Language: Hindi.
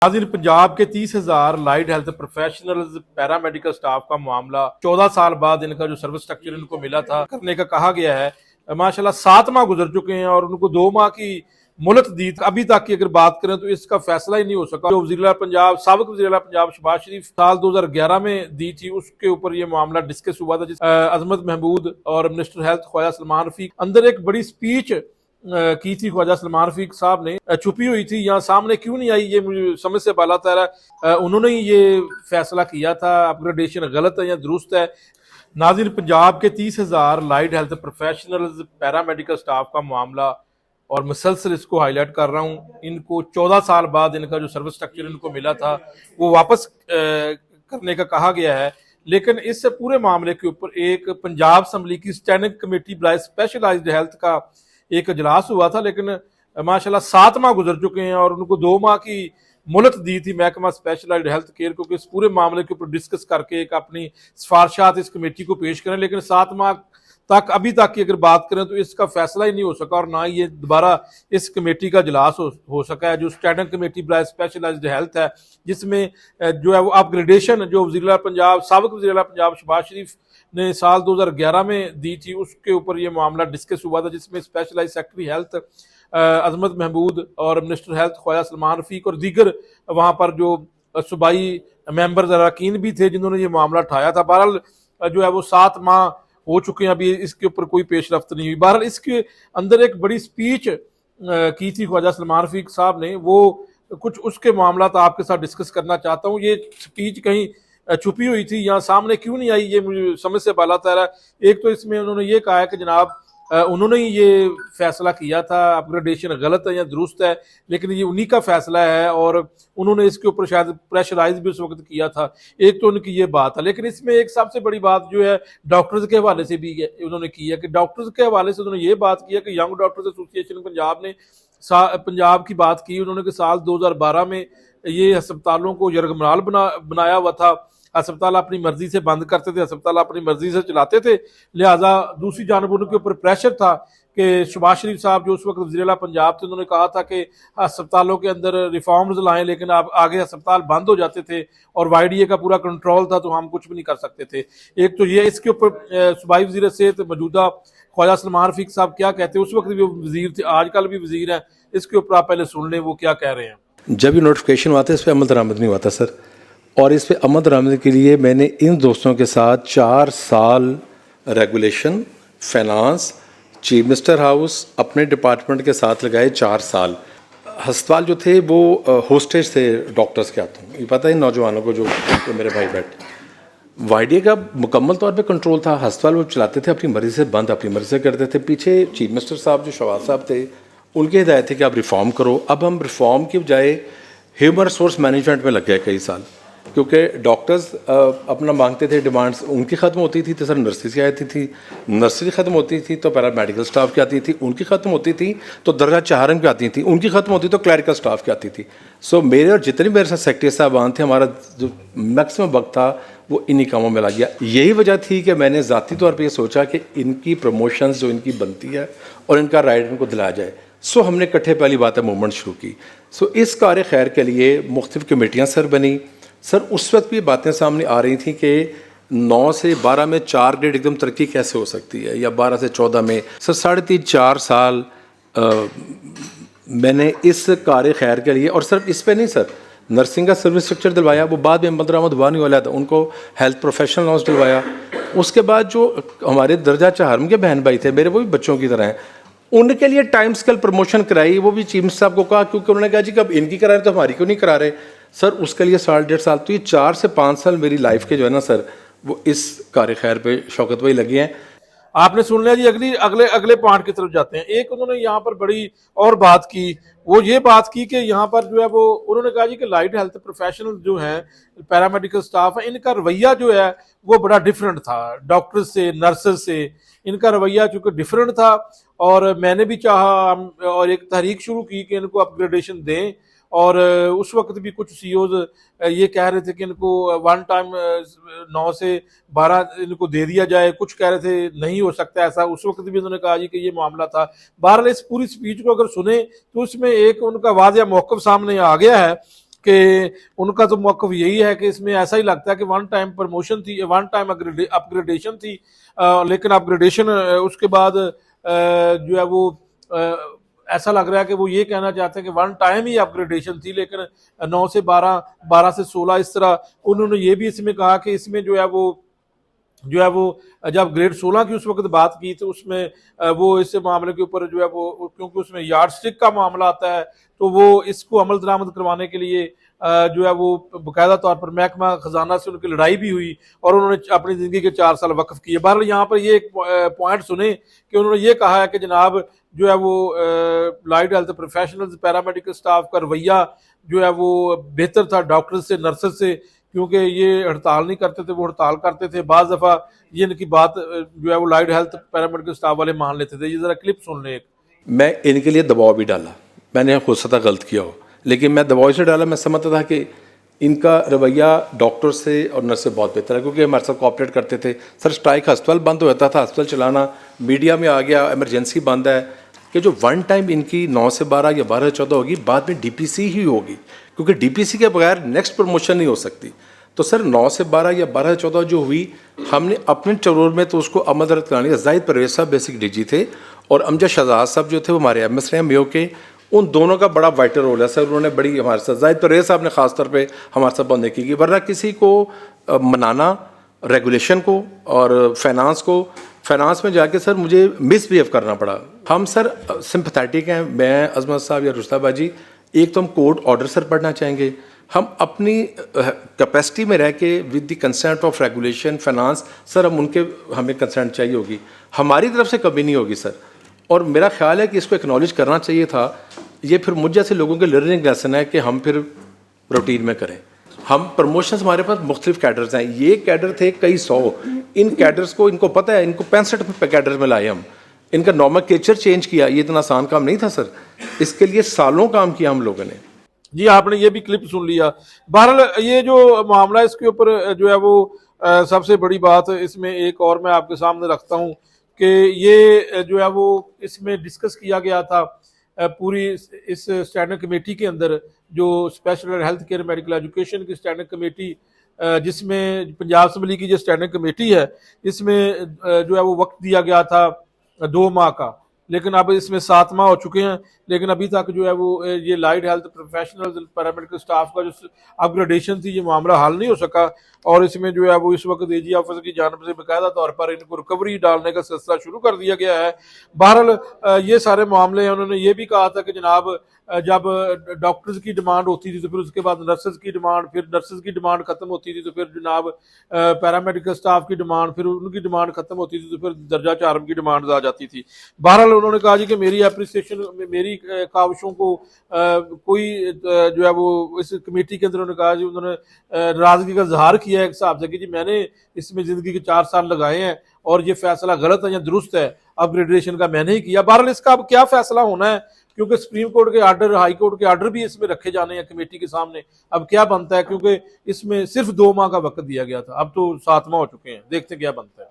नाज़रीन, पंजाब के 30,000 light health professionals paramedical staff का मामला 14 साल बाद इनका जो सर्विस स्ट्रक्चर इनको मिला था करने का कहा गया है। माशाल्लाह 7 माह गुजर चुके हैं और उनको 2 माह की मुहलत दी। अभी तक की अगर बात करें तो इसका फैसला ही नहीं हो सका। जो वज़ीर-ए-आला पंजाब साबिक़ वज़ीर-ए-आला पंजाब शहबाज शरीफ साल 2011 में दी थी, उसके ऊपर ये मामला डिस्कस हुआ था। अजमत महमूद और मिनिस्टर हेल्थ ख्वाजा सलमान रफीक अंदर एक बड़ी स्पीच की थी। ख्वाजा सलमान रफीक साहब ने छुपी हुई थी, यहाँ सामने क्यों नहीं आई, ये मुझे समझ से बाला तर है। उन्होंने ही ये फैसला किया था। अपग्रेडेशन गलत है या दुरुस्त है। नाज़रीन, पंजाब के 30,000 light health professionals paramedical staff का मामला, और मुसलसल इसको हाईलाइट कर रहा हूँ, इनको 14 साल बाद इनका जो सर्विस स्ट्रक्चर इनको मिला था वो वापस करने का कहा गया है। लेकिन इस पूरे मामले के ऊपर एक पंजाब असम्बली की स्टैंडिंग कमेटी बुलाई स्पेशलाइज्ड हेल्थ का एक इजलास हुआ था। लेकिन माशाल्लाह 7 माह गुजर चुके हैं और उनको 2 माह की मुहलत दी थी महकमा स्पेशलाइज्ड हेल्थ केयर को कि इस पूरे मामले के ऊपर डिस्कस करके एक अपनी सिफारिशात इस कमेटी को पेश करें। लेकिन 7 माह तक अभी तक की अगर बात करें तो इसका फैसला ही नहीं हो सका और ना ही ये दोबारा इस कमेटी का इजलास हो सका है। जो स्टैंडिंग कमेटी बुलाई स्पेशलाइज्ड हेल्थ है, जिसमें जो है वो अपग्रेडेशन जो वज़ीर-ए-आला पंजाब साबिक़ वज़ीर-ए-आला पंजाब शहबाज शरीफ ने साल 2011 में दी थी, उसके ऊपर ये मामला डिस्कस हुआ था। जिसमें स्पेशलाइज्ड सेक्रेटरी हेल्थ अजमत महमूद और मिनिस्टर हेल्थ ख्वाजा सलमान रफीक और दीगर वहाँ पर जो सूबाई मेंबर्स अरकान भी थे जिन्होंने ये मामला उठाया था। बहरहाल जो है वो 7 माह हो चुके हैं, अभी इसके ऊपर कोई पेशरफ्त नहीं हुई। बहरहाल इसके अंदर एक बड़ी स्पीच की थी ख्वाजा सलमान रफीक साहब ने, वो कुछ उसके मामला आपके साथ डिस्कस करना चाहता हूँ। ये स्पीच कहीं छुपी हुई थी, यहाँ सामने क्यों नहीं आई, ये मुझे समझ से बाला तर है। एक तो इसमें उन्होंने ये कहा है कि जनाब उन्होंने ही ये फैसला किया था, अपग्रेडेशन गलत है या दुरुस्त है, लेकिन ये उन्हीं का फैसला है और उन्होंने इसके ऊपर शायद प्रेशराइज भी उस वक्त किया था। एक तो उनकी ये बात है। लेकिन इसमें एक सबसे बड़ी बात जो है डॉक्टर्स के हवाले से भी उन्होंने की है कि डॉक्टर्स के हवाले से उन्होंने ये बात की है कि यंग डॉक्टर्स एसोसिएशन पंजाब ने पंजाब की बात की उन्होंने कि साल 2012 में ये अस्पतालों को यरगमराल बनाया हुआ था। अस्पताल अपनी मर्जी से बंद करते थे, अस्पताल अपनी मर्जी से चलाते थे। लिहाजा दूसरी जानब उनके ऊपर प्रेशर था कि शहबाज शरीफ साहब जो उस वक्त वज़ीर-ए-आला पंजाब थे, उन्होंने कहा था कि अस्पतालों के अंदर रिफॉर्म्स लाएं, लेकिन अब आगे अस्पताल बंद हो जाते थे और वाईडीए का पूरा कंट्रोल था, तो हम कुछ भी नहीं कर सकते थे। एक तो ये इसके ऊपर सूबाई वज़ीर सेहत मौजूदा ख्वाजा सलमान रफीक साहब क्या कहते हैं, उस वक्त भी वो वज़ीर थे, आजकल भी वज़ीर हैं। इसके ऊपर आप पहले सुन लें वो क्या कह रहे हैं। जब ये नोटिफिकेशन आता है इस पर अमल दरामद नहीं हुआ था सर, और इस पे अमल दरामद के लिए मैंने इन दोस्तों के साथ 4 साल regulation, finance, chief minister house अपने डिपार्टमेंट के साथ लगाए 4 साल। अस्पताल जो थे वो होस्टेज थे डॉक्टर्स के हाथों। ये पता है नौजवानों को जो मेरे भाई बैठे, वाईडीए का मुकम्मल तौर पे कंट्रोल था। अस्पताल वो चलाते थे अपनी मर्जी से, बंद अपनी मर्जी से करते थे। पीछे चीफ मिनिस्टर साहब जो शहबाज साहब थे, उनकी हिदायत थी कि आप रिफॉर्म करो। अब हम रिफॉर्म की बजाय ह्यूमन रिसोर्स मैनेजमेंट में लग गए कई साल, क्योंकि डॉक्टर्स अपना मांगते थे, डिमांड्स उनकी ख़त्म होती थी तो सर नर्सेज की आती थी, नर्सरी ख़त्म होती थी तो पैरामेडिकल स्टाफ की आती थी, उनकी ख़त्म होती थी तो दरगाह चाहरम की आती थी, उनकी ख़त्म होती तो क्लैरिकल स्टाफ की आती थी। सो मेरे और जितने मेरे साथ सेक्रेटरी साहबान थे, हमारा जो मैक्सिमम वक्त था वो इन्हीं कामों में लग गया। यही वजह थी कि मैंने ज़ाती तौर पर यह सोचा कि इनकी प्रमोशंस जो इनकी बनती है और इनका राइट इनको दिलाया जाए। सो हमने इकट्ठे पहली बात है मूवमेंट शुरू की। सो इस कार्य खैर के लिए मुख्तलिफ कमेटियाँ सर बनी। सर उस वक्त भी बातें सामने आ रही थी कि 9 से 12 में 4 ग्रेड एकदम तरक्की कैसे हो सकती है, या 12 से 14 में। सर 3.5-4 साल मैंने इस कार्य खैर के लिए, और सिर्फ इस पे नहीं सर, नर्सिंग का सर्विस स्ट्रक्चर दिलवाया, वो बाद में अमल दरामद हुआ नहीं वाला था, उनको हेल्थ प्रोफेशनल लॉन्च दिलवाया। उसके बाद जो हमारे दर्जा चाहरम के बहन भाई थे मेरे, वो भी बच्चों की तरह हैं, उनके लिए टाइम स्केल प्रमोशन कराई। वो भी चीफ मिनिस्टर साहब को कहा, क्योंकि उन्होंने कहा जी कब इनकी करा रहे तो हमारी क्यों नहीं करा रहे। सर उसके लिए 1.5 साल, तो ये 4 से 5 साल मेरी लाइफ के जो है ना सर, वो इस कार्य खैर पे शौकत भाई लगे हैं। आपने सुन लिया जी। अगले पॉइंट की तरफ जाते हैं। एक उन्होंने यहाँ पर बड़ी और बात की, वो ये बात की कि यहाँ पर जो है वो उन्होंने कहा जी कि लाइट हेल्थ प्रोफेशनल जो हैं, पैरामेडिकल स्टाफ है, इनका रवैया जो है वो बड़ा डिफरेंट था डॉक्टर्स से, नर्सेज से। इनका रवैया चूंकि डिफरेंट था और मैंने भी चाहा और एक तहरीक शुरू की कि इनको अपग्रेडेशन दें। और उस वक्त भी कुछ सीईओज ये कह रहे थे कि इनको वन टाइम 9 से 12 इनको दे दिया जाए, कुछ कह रहे थे नहीं हो सकता ऐसा। उस वक्त भी उन्होंने कहा जी कि ये मामला था। बहरहाल इस पूरी स्पीच को अगर सुने तो उसमें एक उनका वाज़ेह मौक़िफ़ सामने आ गया है कि उनका तो मौक़िफ़ यही है कि इसमें ऐसा ही लगता है कि वन टाइम प्रमोशन थी, वन टाइम अपग्रेडेशन थी, लेकिन अपग्रेडेशन उसके बाद जो है वो ऐसा लग रहा है कि वो ये कहना चाहते हैं कि वन टाइम ही अपग्रेडेशन थी, लेकिन 9 से 12, 12 से 16 इस तरह। उन्होंने ये भी इसमें कहा कि इसमें जो है वो जब ग्रेड 16 की उस वक्त बात की तो उसमें वो इस मामले के ऊपर जो है वो, क्योंकि उसमें यार्ड स्टिक का मामला आता है, तो वो इसको अमल दरामद करवाने के लिए जो है वो बाकायदा तौर पर महकमा खजाना से उनकी लड़ाई भी हुई और उन्होंने अपनी ज़िंदगी के 4 साल वक्फ किए। बहरहाल यहाँ पर ये एक पॉइंट सुने कि उन्होंने ये कहा है कि जनाब जो है वो light health professionals paramedical staff का रवैया जो है वो बेहतर था डॉक्टर्स से, नर्सेज से, क्योंकि ये हड़ताल नहीं करते थे, वो हड़ताल करते थे। बाज़ दफ़ा ये इनकी बात जो है वो लाइट हेल्थ पैरामेडिकल स्टाफ वाले मान लेते थे। ये ज़रा क्लिप सुन लें। मैं इनके लिए दबाव भी डाला, मैंने हो सकता गलत किया हो, लेकिन मैं दबाव से डाला। मैं समझता था कि इनका रवैया डॉक्टर से और नर्स से बहुत बेहतर है, क्योंकि हमारे साथ कोऑपरेट करते थे। सर स्ट्राइक हस्पताल बंद हो जाता था, हस्पताल चलाना मीडिया में आ गया, इमरजेंसी बंद है, कि जो वन टाइम इनकी 9 से 12 या 12 से 14 होगी, बाद में डीपीसी ही होगी, क्योंकि डीपीसी के बगैर नेक्स्ट प्रमोशन नहीं हो सकती। तो सर 9 से 12 या 12 से 14 जो हुई, हमने अपने चरोर में तो उसको अमल दरामद करानी है। जाहिद परवेज साहब बेसिक डीजी थे और अमजद शहजाद साहब जो थे वो हमारे एमएस रहे मेयो के, उन दोनों का बड़ा वाइटल रोल है सर। उन्होंने बड़ी हमारे साथ, जाहिद परवेज साहब ने खास तौर पे हमारे साथ बंदे की, वरना किसी को मनाना रेगुलेशन को और फाइनेंस में जाके सर मुझे मिसबिहेव करना पड़ा। हम सर सिंपथेटिक हैं, मैं अजमत साहब या रुश्ता बाजी, एक तो हम कोर्ट ऑर्डर सर पढ़ना चाहेंगे, हम अपनी कैपेसिटी में रह के with the consent of regulation finance sir हमें कंसेंट चाहिए होगी, हमारी तरफ से कभी नहीं होगी सर। और मेरा ख्याल है कि इसको एक्नॉलेज करना चाहिए था। ये फिर मुझ जैसे लोगों के लर्निंग लेसन है कि हम फिर रूटीन में करें। हम प्रमोशंस, हमारे पास मुख्तलिफ कैडर्स हैं, ये कैडर थे कई 100, इन कैडर्स को इनको पता है, इनको 65 कैडर में लाए हम, इनका नॉमेनक्लेचर चेंज किया। ये इतना आसान काम नहीं था सर, इसके लिए सालों काम किया हम लोगों ने। जी, आपने ये भी क्लिप सुन लिया। बहरहाल ये जो मामला है इसके ऊपर जो है वो सबसे बड़ी बात इसमें एक और मैं आपके सामने रखता हूँ कि ये जो है वो इसमें डिस्कस किया गया था पूरी इस स्टैंडिंग कमेटी के अंदर, जो special health care medical education की स्टैंडिंग कमेटी, जिसमें पंजाब असम्बली की जो स्टैंडिंग कमेटी है, इसमें जो है वो वक्त दिया गया था 2 माह का, लेकिन अब इसमें 7 माह हो चुके हैं, लेकिन अभी तक जो है वो ये light health professionals paramedical staff का जो अपग्रेडेशन थी, ये मामला हल नहीं हो सका। और इसमें जो है वो इस वक्त एजी ऑफिसर की जानिब से बाकायदा तौर पर इनको रिकवरी डालने का सिलसिला शुरू कर दिया गया है। बहरहाल ये सारे मामले हैं। उन्होंने ये भी कहा था कि जनाब जब डॉक्टर्स की डिमांड होती थी तो फिर उसके बाद नर्सेज की डिमांड, फिर नर्सेज की डिमांड खत्म होती थी तो फिर जनाब पैरामेडिकल स्टाफ की डिमांड, फिर उनकी डिमांड खत्म होती थी तो फिर दर्जा 4 की डिमांड आ जाती थी। बहरहाल उन्होंने कहा जी कि मेरी अप्रिसिएशन, मेरी काविशों को कोई जो है वो इस कमेटी के अंदर उन्होंने कहा जी, उन्होंने नाराजगी का इजहार किया है एक हिसाब से कि जी मैंने इसमें जिंदगी के 4 साल लगाए हैं और ये फैसला गलत है या दुरुस्त है, अपग्रेडेशन का मैंने ही किया। बहरहाल इसका अब क्या फैसला होना है, क्योंकि सुप्रीम कोर्ट के आर्डर, हाई कोर्ट के आर्डर भी इसमें रखे जाने हैं कमेटी के सामने। अब क्या बनता है, क्योंकि इसमें सिर्फ 2 माह का वक्त दिया गया था, अब तो 7 माह हो चुके हैं, देखते क्या बनता है।